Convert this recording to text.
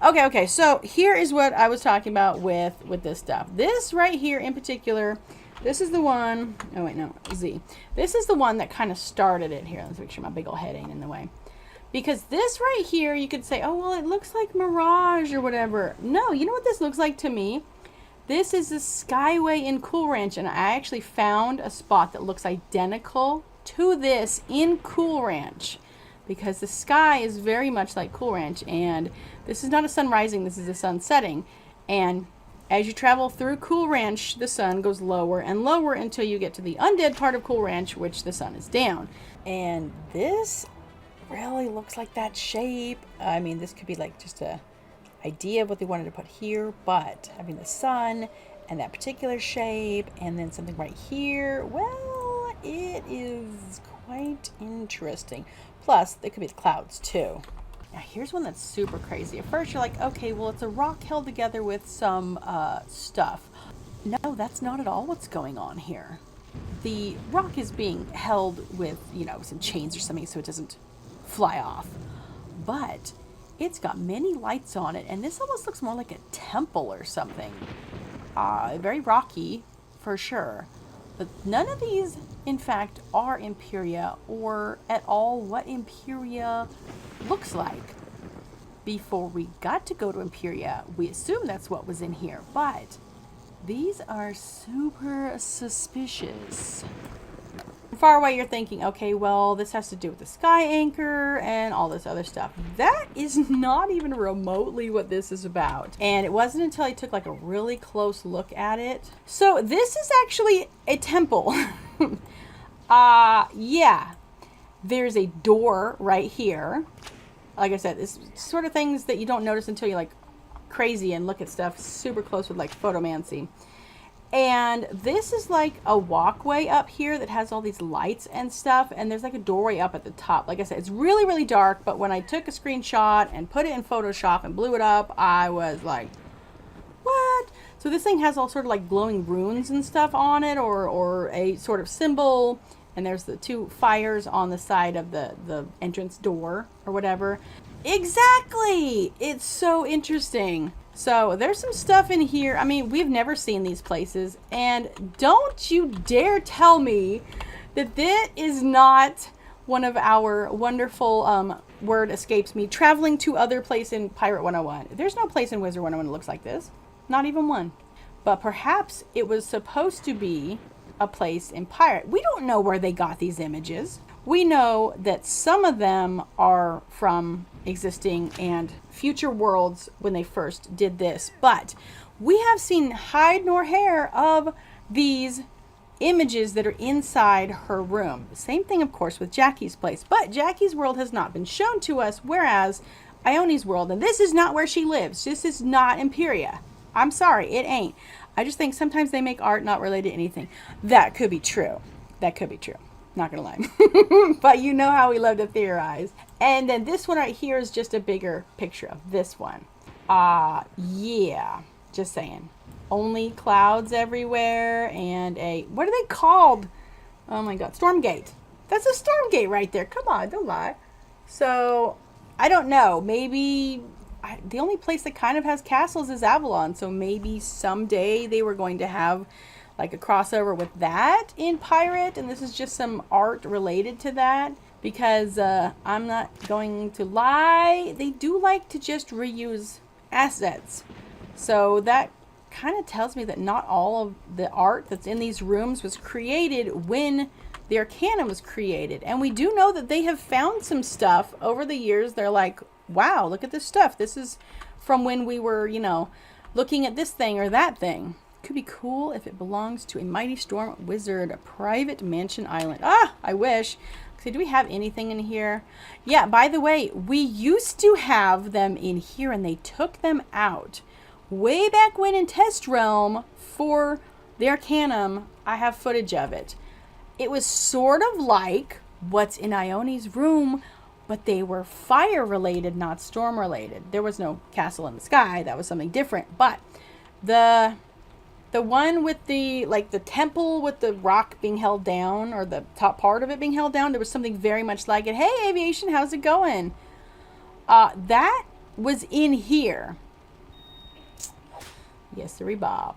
Okay, so here is what I was talking about with this stuff. This right here in particular, this is the one, oh wait, no, Z. This is the one that kind of started it here. Let's make sure my big old head ain't in the way. Because this right here, you could say, oh, well, it looks like Mirage or whatever. No, you know what this looks like to me? This is the Skyway in Cool Ranch, and I actually found a spot that looks identical to this in Cool Ranch. Because the sky is very much like Cool Ranch, and this is not a sun rising, this is a sun setting. And as you travel through Cool Ranch, the sun goes lower and lower until you get to the undead part of Cool Ranch, which the sun is down. And this really looks like that shape. I mean, this could be like just a idea of what they wanted to put here, but having the sun and that particular shape and then something right here, well, it is quite interesting. Plus, it could be the clouds too. Now, here's one that's super crazy. At first, you're like, okay, well, it's a rock held together with some stuff. No, that's not at all what's going on here. The rock is being held with, you know, some chains or something so it doesn't fly off. But it's got many lights on it, and this almost looks more like a temple or something. Very rocky, for sure. But none of these, in fact, are Imperia or at all what Imperia looks like. Before we got to go to Imperia, we assumed that's what was in here, but these are super suspicious. Far away, you're thinking, okay, well, this has to do with the sky anchor and all this other stuff. That is not even remotely what this is about. And it wasn't until I took like a really close look at it. So this is actually a temple. Yeah, there's a door right here. Like I said, it's sort of things that you don't notice until you're like crazy and look at stuff super close with like photomancy. And this is like a walkway up here that has all these lights and stuff. And there's like a doorway up at the top. Like I said, it's really, really dark. But when I took a screenshot and put it in Photoshop and blew it up, I was like, what? So this thing has all sort of like glowing runes and stuff on it, or a sort of symbol. And there's the two fires on the side of the entrance door or whatever. Exactly. It's so interesting. So there's some stuff in here. I mean, we've never seen these places, and don't you dare tell me that that is not one of our wonderful, word escapes me, traveling to other place in Pirate 101. There's no place in Wizard 101 that looks like this. Not even one. But perhaps it was supposed to be a place in Pirate. We don't know where they got these images. We know that some of them are from existing and future worlds when they first did this, but we have seen hide nor hair of these images that are inside her room. Same thing, of course, with Jackie's place, but Jackie's world has not been shown to us, whereas Ione's world, and this is not where she lives. This is not Imperia. I'm sorry, it ain't. I just think sometimes they make art not related to anything. That could be true. That could be true. Not gonna lie. But you know how we love to theorize. And then this one right here is just a bigger picture of this one. Yeah, just saying. Only clouds everywhere and a, what are they called? Oh my god, storm gate. That's a storm gate right there. Come on, don't lie. So I don't know, maybe the only place that kind of has castles is Avalon, so maybe someday they were going to have like a crossover with that in Pirate, and this is just some art related to that, because I'm not going to lie, they do like to just reuse assets. So that kind of tells me that not all of the art that's in these rooms was created when the Arcanum was created. And we do know that they have found some stuff over the years. They're like, wow, look at this stuff. This is from when we were, you know, looking at this thing or that thing. Could be cool if it belongs to a Mighty Storm Wizard, a private mansion island. Ah, I wish. So do we have anything in here? Yeah, by the way, we used to have them in here and they took them out. Way back when in Test Realm for the Arcanum, I have footage of it. It was sort of like what's in Ione's room, but they were fire related, not storm related. There was no castle in the sky. That was something different. But the one with the, like the temple with the rock being held down, or the top part of it being held down, there was something very much like it. Hey, Aviation, how's it going? That was in here. Yes, sirree, Bob.